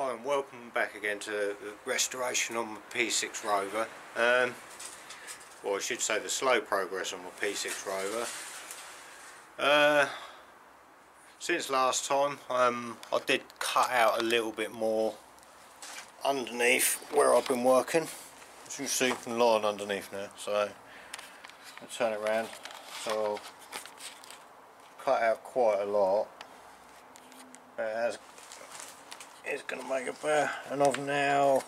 Hi and welcome back again to the restoration on my P6 Rover. Well, I should say the slow progress on my P6 Rover. Since last time I did cut out a little bit more underneath where I've been working. As you can see, a lot underneath now, so I'll turn it around. So I'll cut out quite a lot. It's going to make a bear, and I've now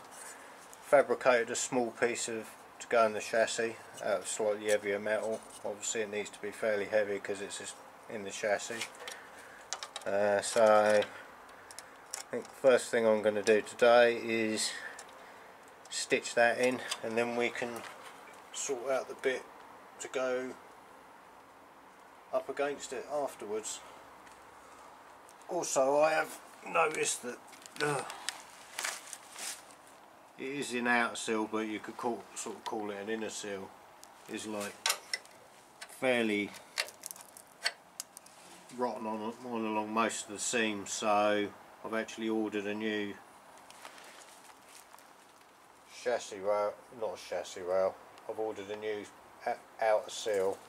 fabricated a small piece to go in the chassis out of slightly heavier metal. Obviously it needs to be fairly heavy because it's just in the chassis. So I think the first thing I'm going to do today is stitch that in, and then we can sort out the bit to go up against it afterwards. Also, I have noticed that it is an outer seal, but you could sort of call it an inner seal. It's like fairly rotten on along most of the seams, so I've actually ordered a new chassis rail, not a chassis rail, I've ordered a new outer seal,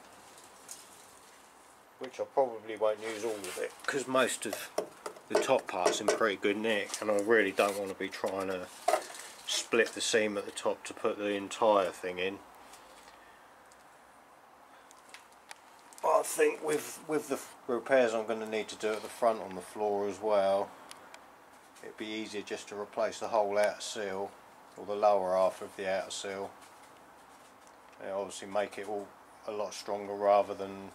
which I probably won't use all of it because most of the top part's in pretty good nick, and I really don't want to be trying to split the seam at the top to put the entire thing in. But I think with the repairs I'm going to need to do at the front on the floor as well, it'd be easier just to replace the whole outer seal, or the lower half of the outer seal. It'll obviously make it all a lot stronger rather than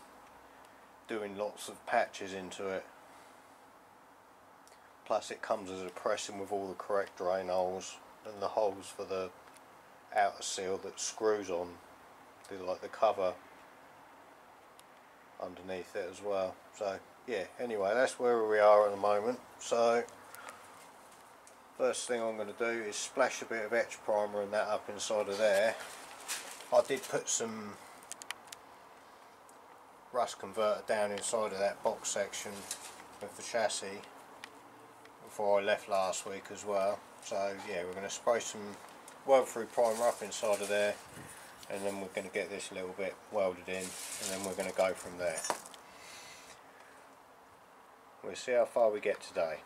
doing lots of patches into it. Plus it comes as a pressing with all the correct drain holes and the holes for the outer seal that screws on like the cover underneath it as well. So yeah, anyway, that's where we are at the moment. So first thing I'm going to do is splash a bit of etch primer and that up inside of there. I did put some rust converter down inside of that box section of the chassis before I left last week as well. So yeah, we're going to spray some weld through primer up inside of there, and then we're going to get this a little bit welded in, and then we're going to go from there. We'll see how far we get today.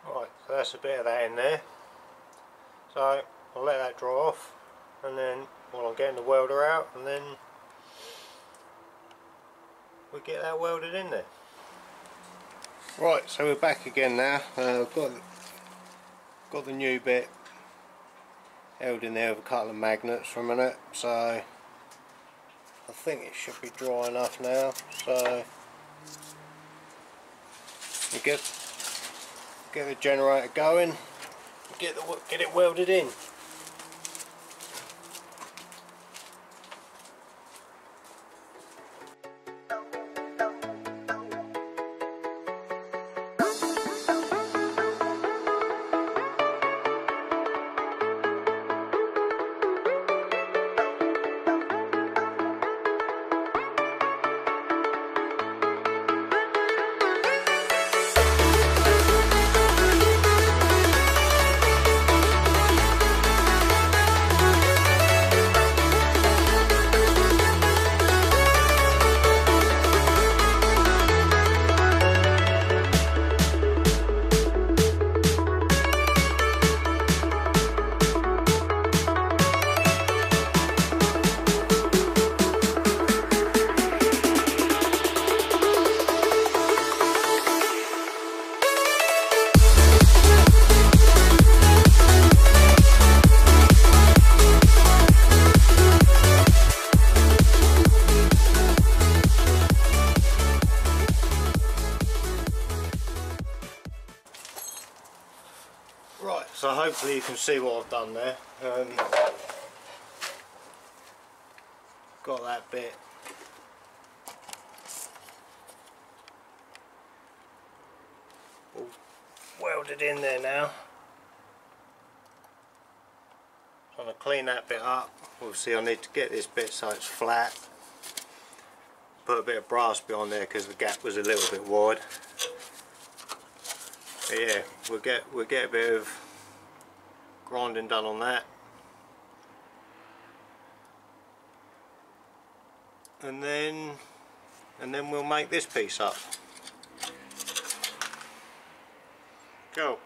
Right, so that's a bit of that in there. So I'll let that dry off, and then while I'm getting the welder out, and then we get that welded in there. Right, so we're back again now. I've got the new bit held in there with a couple of magnets for a minute, so I think it should be dry enough now. So we get the generator going, get it welded in. so hopefully you can see what I've done there. Got that bit all welded in there now. So I'm going to clean that bit up. Obviously I need to get this bit so it's flat. Put a bit of brass behind there because the gap was a little bit wide. But yeah, we'll get a bit of grinding done on that. And then we'll make this piece up. Go.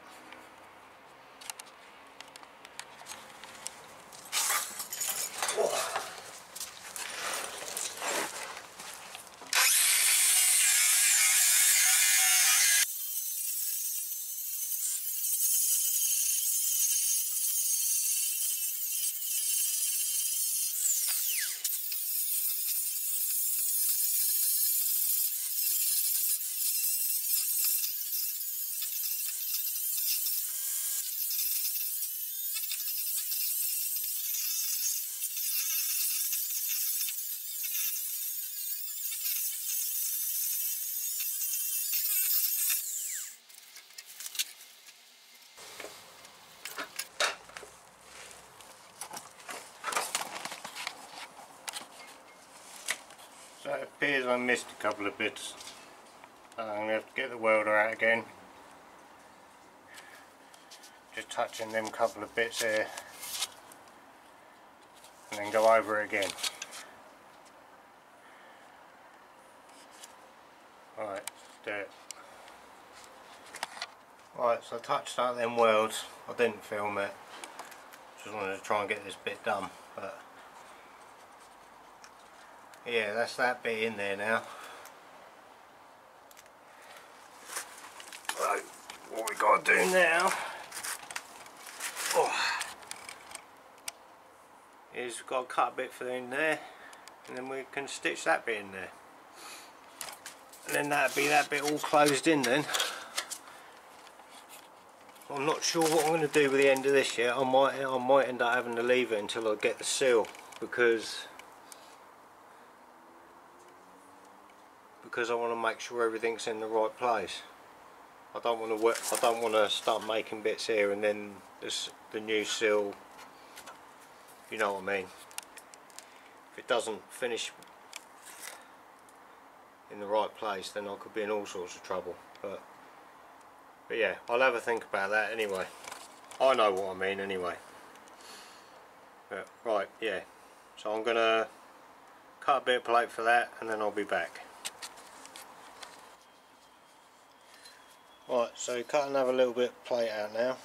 So it appears I missed a couple of bits. I'm going to have to get the welder out again. Just touching them couple of bits here. And then go over it again. Right, let's do it. Right, so I touched out them welds. I didn't film it. Just wanted to try and get this bit done. But yeah, that's that bit in there now. Right, what we got to do now is we've got to cut a bit for in there, and then we can stitch that bit in there, and then that'll be that bit all closed in then. I'm not sure what I'm going to do with the end of this yet. I might end up having to leave it until I get the seal, because I want to make sure everything's in the right place. I don't want to start making bits here and then the new seal, you know what I mean. If it doesn't finish in the right place, then I could be in all sorts of trouble. But yeah, I'll have a think about that anyway. I know what I mean anyway. But, right, yeah. So I'm gonna cut a bit of plate for that, and then I'll be back. Right, so cut another little bit of plate out now.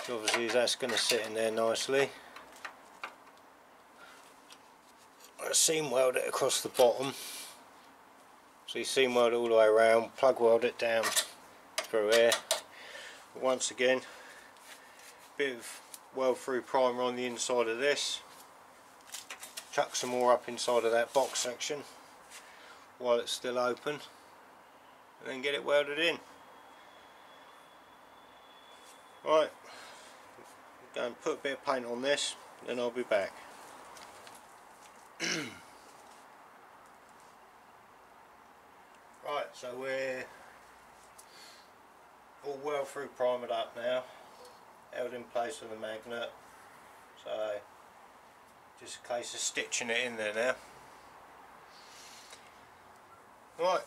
So obviously that's going to sit in there nicely. I seam weld it across the bottom. So you seam weld it all the way around, plug weld it down through here. But once again, a bit of weld through primer on the inside of this. Chuck some more up inside of that box section while it's still open. And then get it welded in. Right, go and put a bit of paint on this, then I'll be back. Right, so we're all well through primered up now, held in place with a magnet, so just a case of stitching it in there now. Right.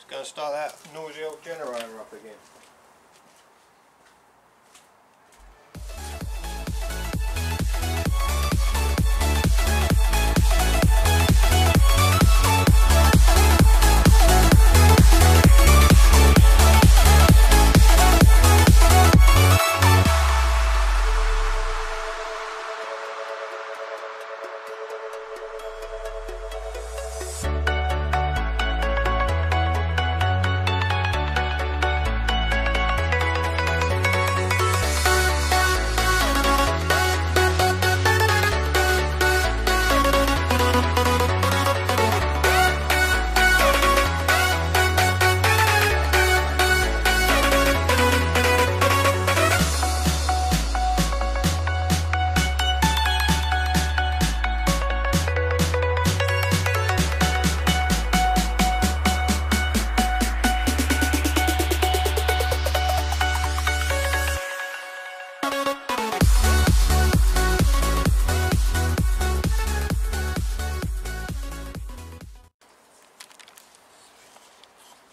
Going to start that noisy old generator up again.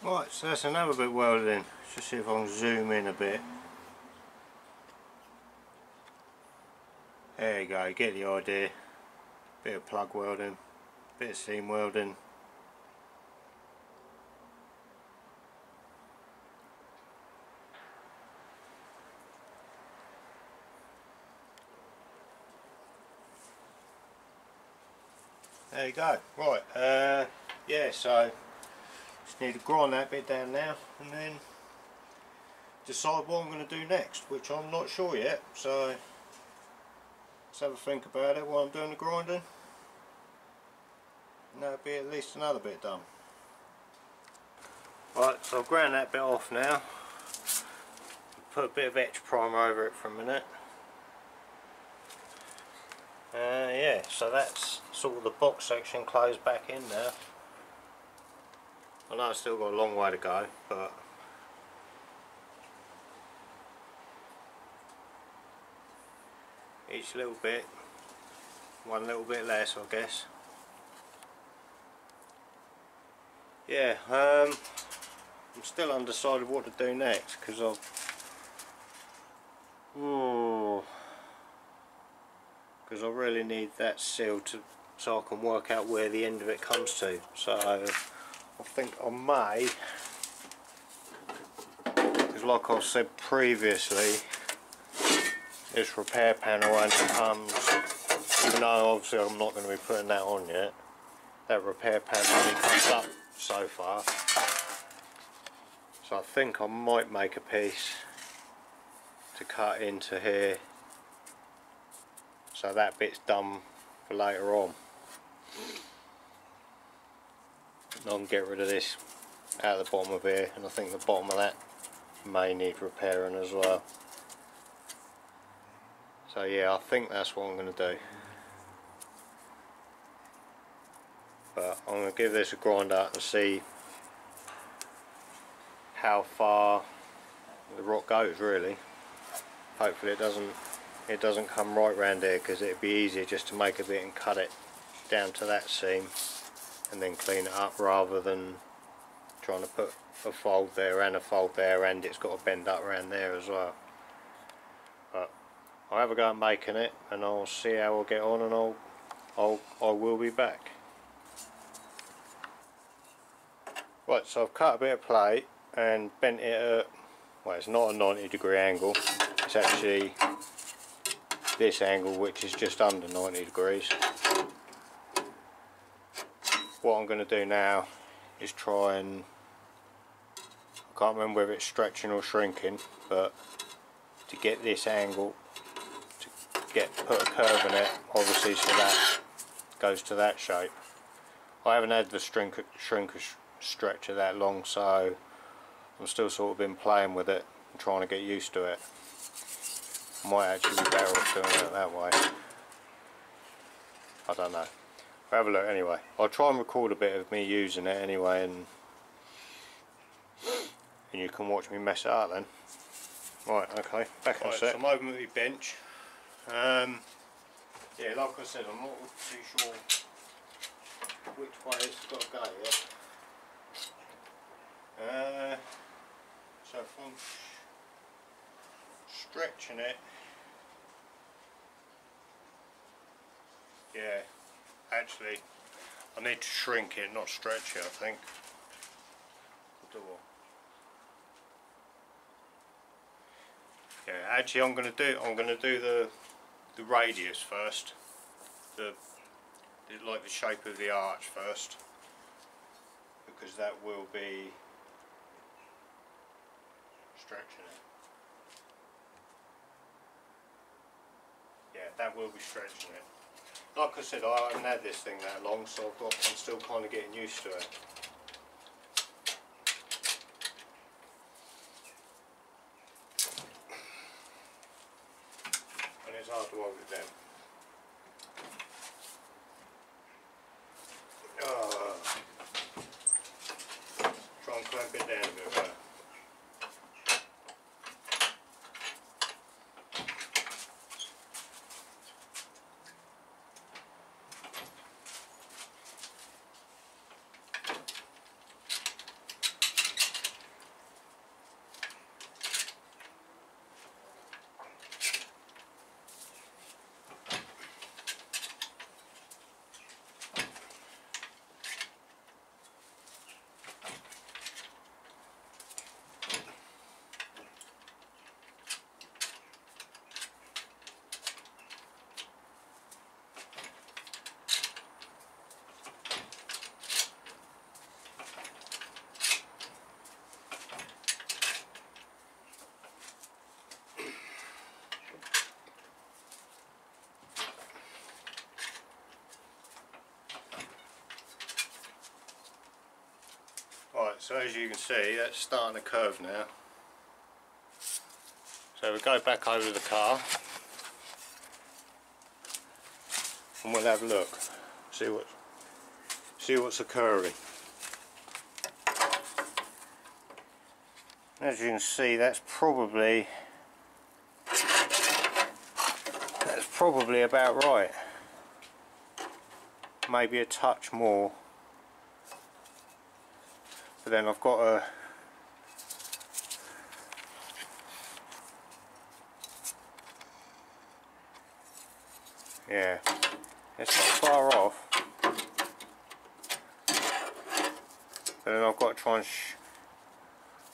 Right, so that's another bit welded in. Let's just see if I can zoom in a bit. There you go, get the idea. Bit of plug welding, bit of seam welding. There you go. Right, yeah, so just need to grind that bit down now and then decide what I'm going to do next, which I'm not sure yet, so let's have a think about it while I'm doing the grinding, and that'll be at least another bit done. Right, so I've ground that bit off now, put a bit of etch primer over it for a minute. Yeah, so that's sort of the box section closed back in now. I know I've still got a long way to go, but each little bit, one little bit less, I guess. Yeah, I'm still undecided what to do next, because I really need that sealed so I can work out where the end of it comes to. So I think I may, because like I've said previously, this repair panel only comes, even though obviously I'm not going to be putting that on yet, that repair panel only comes up so far. So I think I might make a piece to cut into here, so that bit's done for later on. And I can get rid of this out of the bottom of here, and I think the bottom of that may need repairing as well. So yeah, I think that's what I'm going to do. But I'm going to give this a grind out and see how far the rock goes really. Hopefully it doesn't come right round here, because it'd be easier just to make a bit and cut it down to that seam and then clean it up, rather than trying to put a fold there and a fold there, and it's got to bend up around there as well. But I'll have a go at making it, and I'll see how I'll get on, and I will be back. Right, so I've cut a bit of plate and bent it at, well, it's not a 90-degree angle, it's actually this angle, which is just under 90 degrees. What I'm going to do now is try and, I can't remember whether it's stretching or shrinking, but to get this angle, to put a curve in it, obviously, so that goes to that shape. I haven't had the shrinkage stretcher that long, so I'm still sort of been playing with it and trying to get used to it. Might actually be better off doing it that way. I don't know. I'll have a look anyway. I'll try and record a bit of me using it anyway, and you can watch me mess it up then. Right, okay, back in a sec. So I'm over at my bench. Yeah, like I said, I'm not too sure which way it's got to go yet. So if I'm stretching it, yeah, actually I need to shrink it, not stretch it, I think. Yeah, actually I'm gonna do the radius first, like the shape of the arch first, because that will be stretching it. Yeah, that will be stretching it. Like I said, I haven't had this thing that long, so I'm still kind of getting used to it. And it's hard to hold it down. Try and clamp it down a bit better. Right, so as you can see, that's starting to curve now. So we'll go back over to the car and we'll have a look, see what's occurring. As you can see, that's probably about right. Maybe a touch more, but then I've got a yeah, it's not far off, but then I've got to try and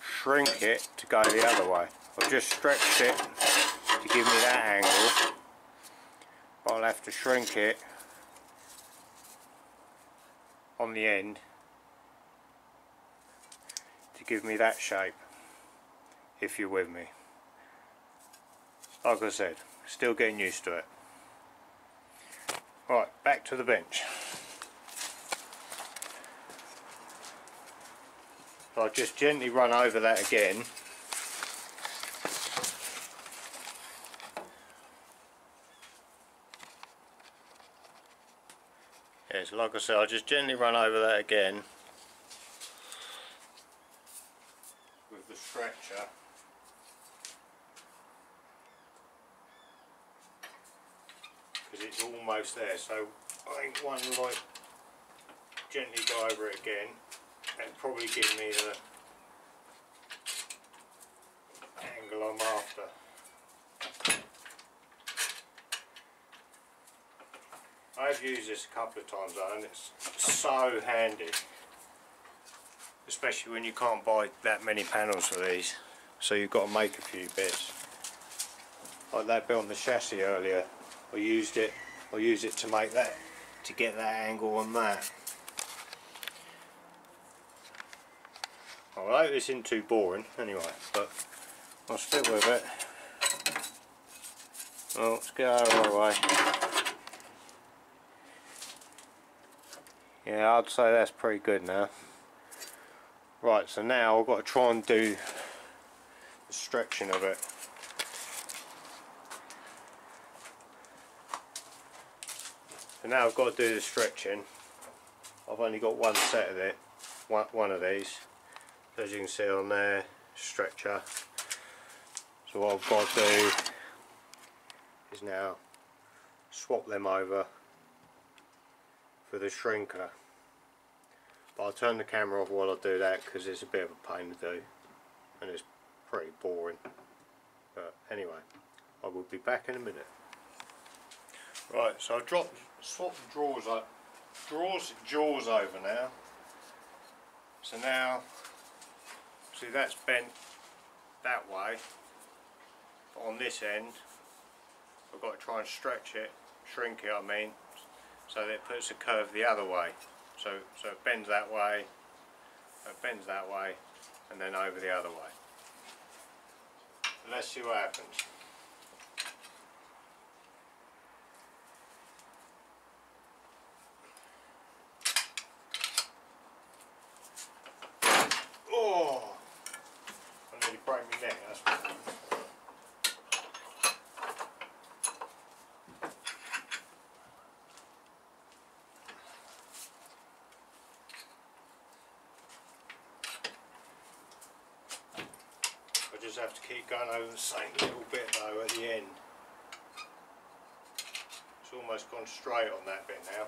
shrink it to go the other way. I've just stretched it to give me that angle, but I'll have to shrink it on the end to give me that shape, if you're with me. Like I said, still getting used to it. Right, back to the bench. So I'll just gently run over that again. Yes, like I said, I'll just gently run over that again with the stretcher. Because it's almost there, so I think one like gently go over it again and probably give me the angle I'm after. I've used this a couple of times though, and it's so handy, especially when you can't buy that many panels for these, so you've got to make a few bits. Like that bit on the chassis earlier, I used it to make that, to get that angle on that. I hope this isn't too boring anyway, but I'll stick with it. Well, let's get out of our way. Yeah, I'd say that's pretty good now. Right, so now I've got to try and do the stretching of it. So now I've got to do the stretching. I've only got one set of it, one of these. As you can see on there, stretcher. So what I've got to do is now swap them over for the shrinker. But I'll turn the camera off while I do that because it's a bit of a pain to do and it's pretty boring. But anyway, I will be back in a minute. Right, so I've swapped the jaws over now. So now, see that's bent that way, but on this end I've got to try and stretch it, shrink it I mean, so that it puts a curve the other way. So it bends that way, and then over the other way. Let's see what happens. Oh! I nearly broke my neck, that's what. I just have to keep going over the same little bit though at the end. It's almost gone straight on that bit now.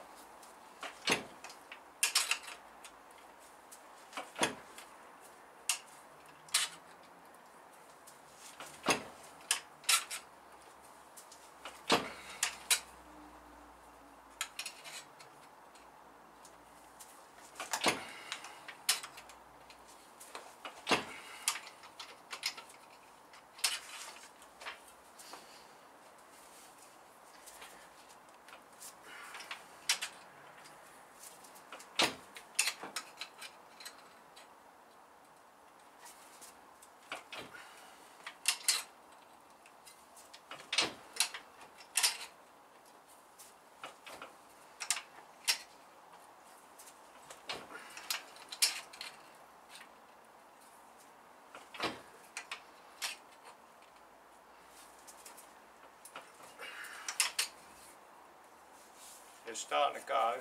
It's starting to go.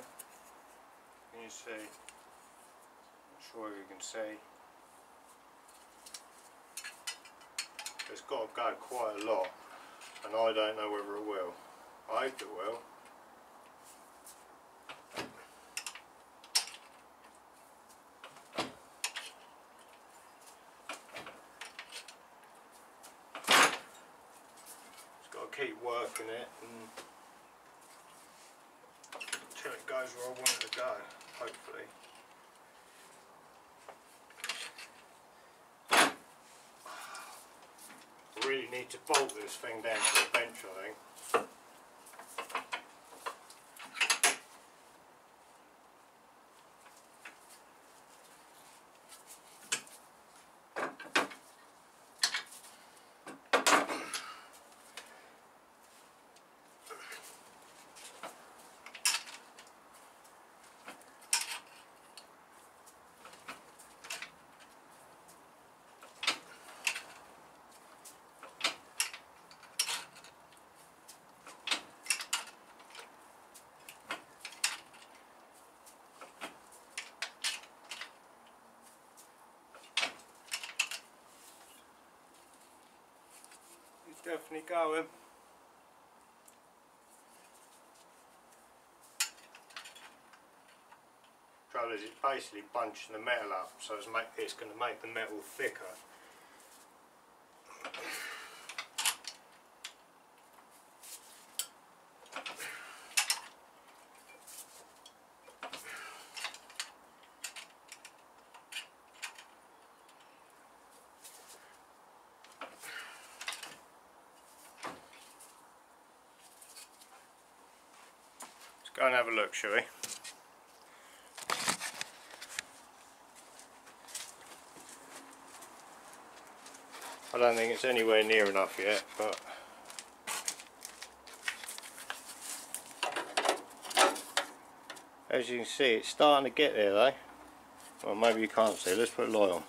Can you see? Not sure if you can see. It's got to go quite a lot, and I don't know whether it will. I hope it will. Just got to keep working it until it goes where I want it to go, hopefully. I really need to bolt this thing down to the bench, I think. It's definitely going. Trouble is, it's basically bunching the metal up, so it's going to make the metal thicker. Let's go and have a look, shall we? I don't think it's anywhere near enough yet, but as you can see, it's starting to get there though. Well, maybe you can't see. Let's put a light on.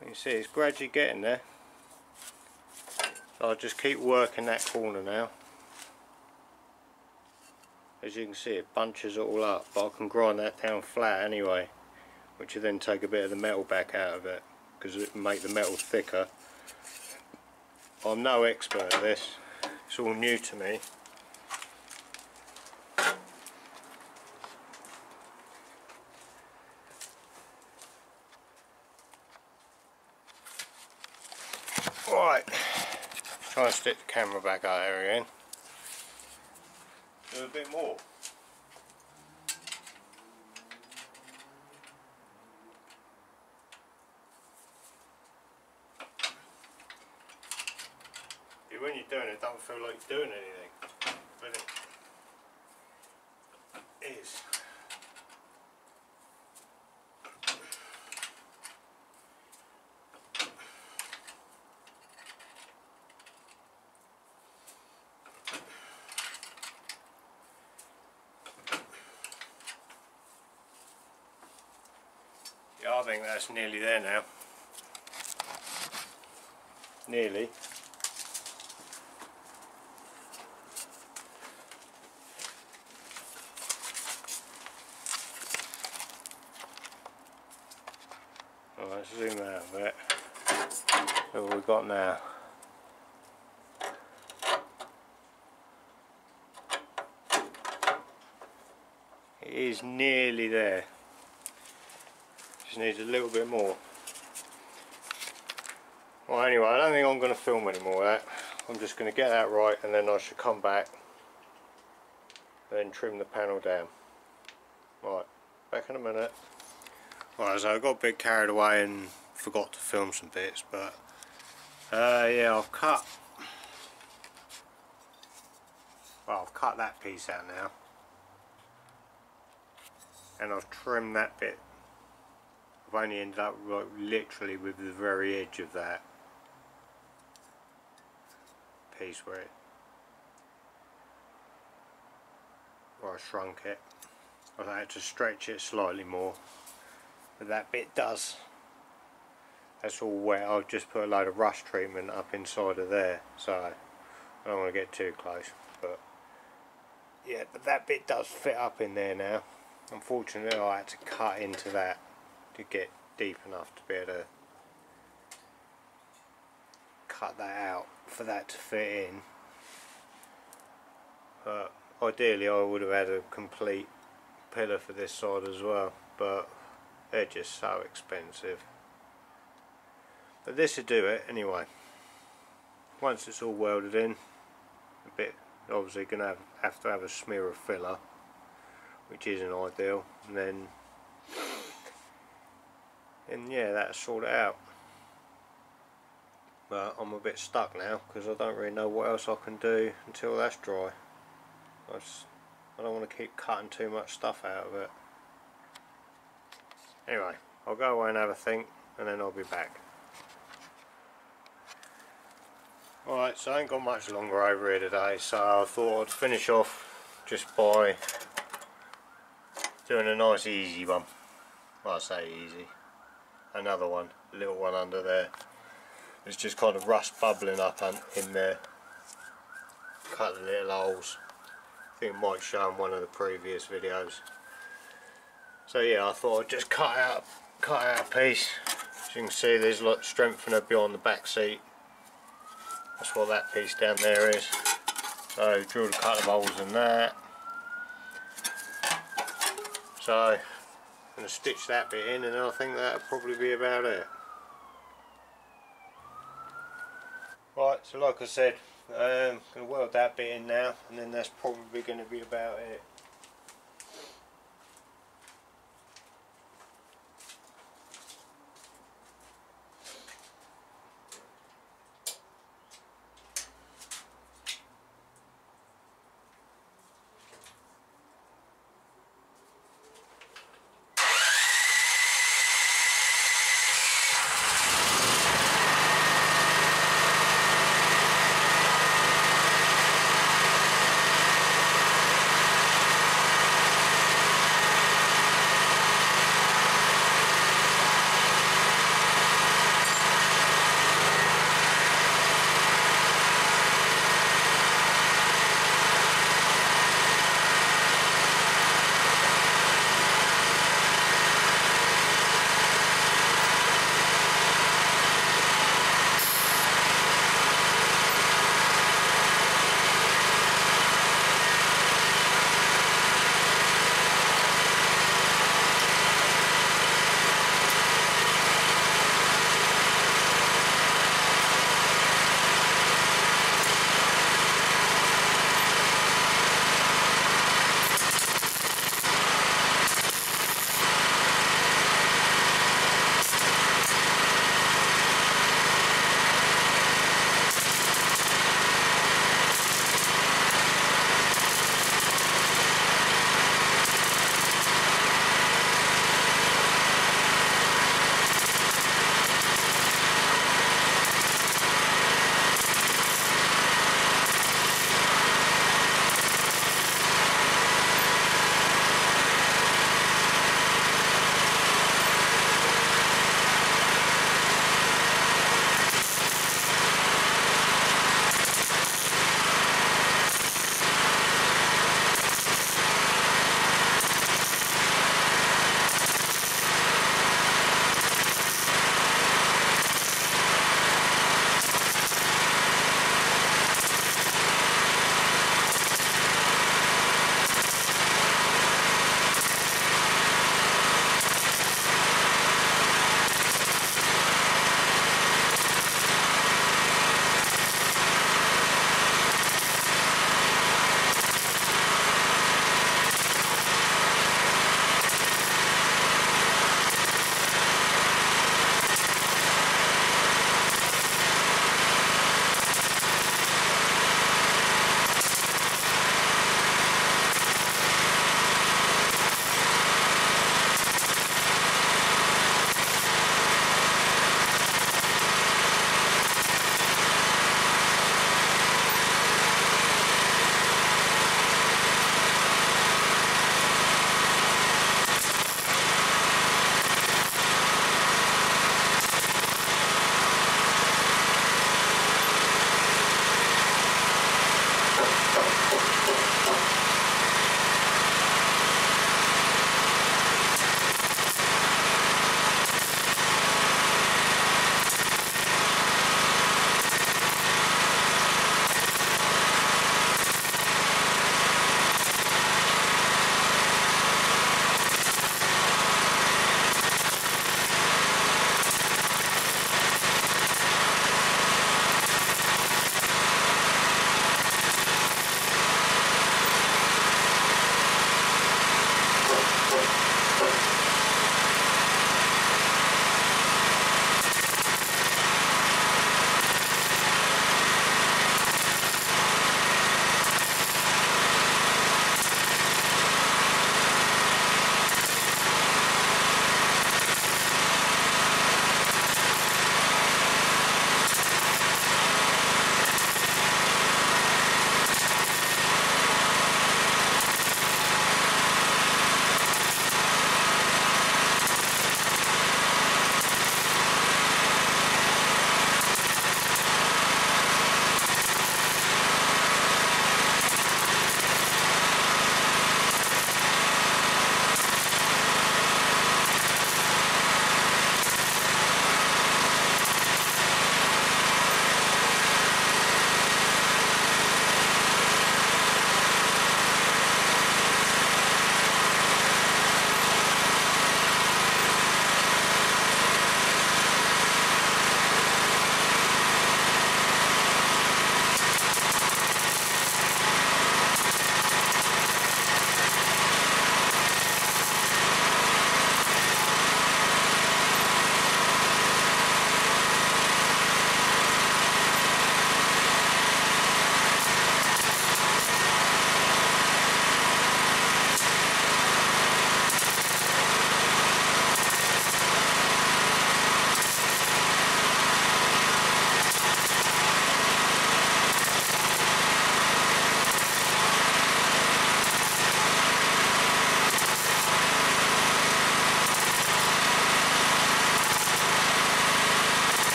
You can see it's gradually getting there. So I'll just keep working that corner now. As you can see, it bunches it all up, but I can grind that down flat anyway, which will then take a bit of the metal back out of it, because it will make the metal thicker. I'm no expert at this, it's all new to me. Right, try and stick the camera back out there again. Do a bit more. When you're doing it, don't feel like you're doing anything, but it is. Yeah, I think that's nearly there now. Nearly. Let's zoom out a bit. So what we've got now. It is nearly there. Just needs a little bit more. Well, anyway, I don't think I'm going to film any more of that. I'm just going to get that right, and then I should come back and then trim the panel down. Right, back in a minute. Right, so I got a bit carried away and forgot to film some bits, but yeah, I've cut that piece out now, and I've trimmed that bit. I've only ended up like literally with the very edge of that piece where I shrunk it. I had to stretch it slightly more, but that bit does. That's all wet. I've just put a load of rust treatment up inside of there, so I don't want to get too close. But yeah, but that bit does fit up in there now. Unfortunately, I had to cut into that to get deep enough to be able to cut that out for that to fit in. But ideally I would have had a complete pillar for this side as well, but they're just so expensive. But this would do it anyway. Once it's all welded in, a bit obviously going to have to have a smear of filler, which isn't ideal, and yeah, that'll sort it out. But I'm a bit stuck now because I don't really know what else I can do until that's dry. I don't want to keep cutting too much stuff out of it. Anyway, I'll go away and have a think, and then I'll be back. Alright, so I ain't got much longer over here today, so I thought I'd finish off just by doing a nice easy one. Well, I say easy. Another one, a little one under there. It's just kind of rust bubbling up in there. Cut the little holes. I think it might show in one of the previous videos. So yeah, I thought I'd just cut out a piece. As you can see, there's a lot of strengthener behind the back seat. That's what that piece down there is. So drilled a couple of holes in that. So I'm going to stitch that bit in, and I think that'll probably be about it. Right, so like I said, I'm going to weld that bit in now, and then that's probably going to be about it.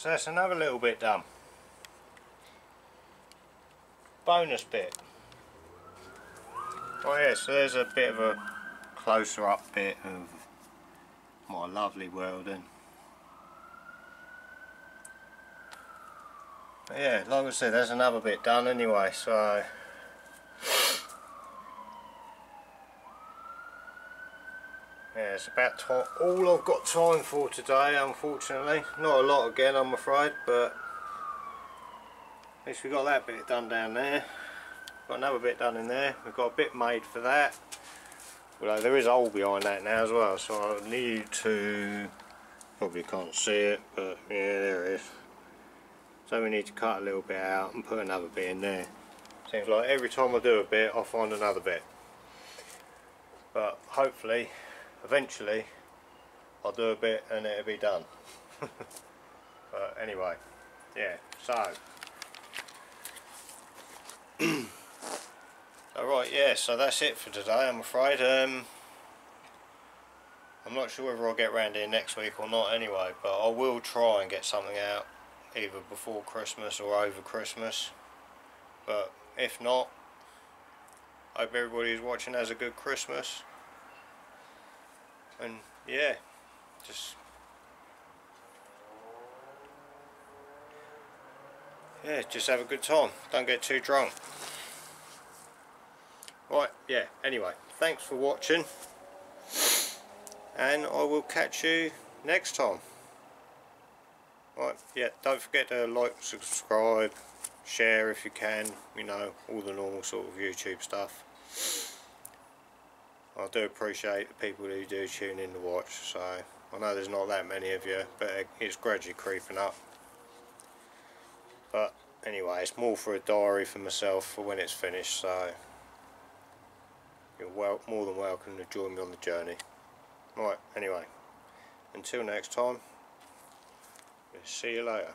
so that's another little bit done. Bonus bit. Oh yeah, so there's a bit of a closer up bit of my lovely welding. But yeah, like I said, there's another bit done anyway, so yeah, it's about time, all I've got time for today, unfortunately. Not a lot again, I'm afraid, but at least we got that bit done down there. Got another bit done in there. We've got a bit made for that. Although there is a hole behind that now as well, so I need to, probably can't see it, but yeah, there it is. So we need to cut a little bit out and put another bit in there. Seems like every time I do a bit, I'll find another bit. But hopefully, eventually, I'll do a bit and it'll be done. But anyway, yeah, so. Alright, yeah, so that's it for today, I'm afraid. I'm not sure whether I'll get round here next week or not anyway, but I will try and get something out either before Christmas or over Christmas. But if not, hope everybody who's watching has a good Christmas. And yeah, just have a good time. Don't get too drunk. Right, yeah, anyway, thanks for watching, and I will catch you next time. Right, yeah, don't forget to like, subscribe, share if you can, you know, all the normal sort of YouTube stuff. I do appreciate the people who do tune in to watch, so I know there's not that many of you, but it's gradually creeping up. But anyway, it's more for a diary for myself for when it's finished, so you're more than welcome to join me on the journey. Right, anyway, until next time, see you later.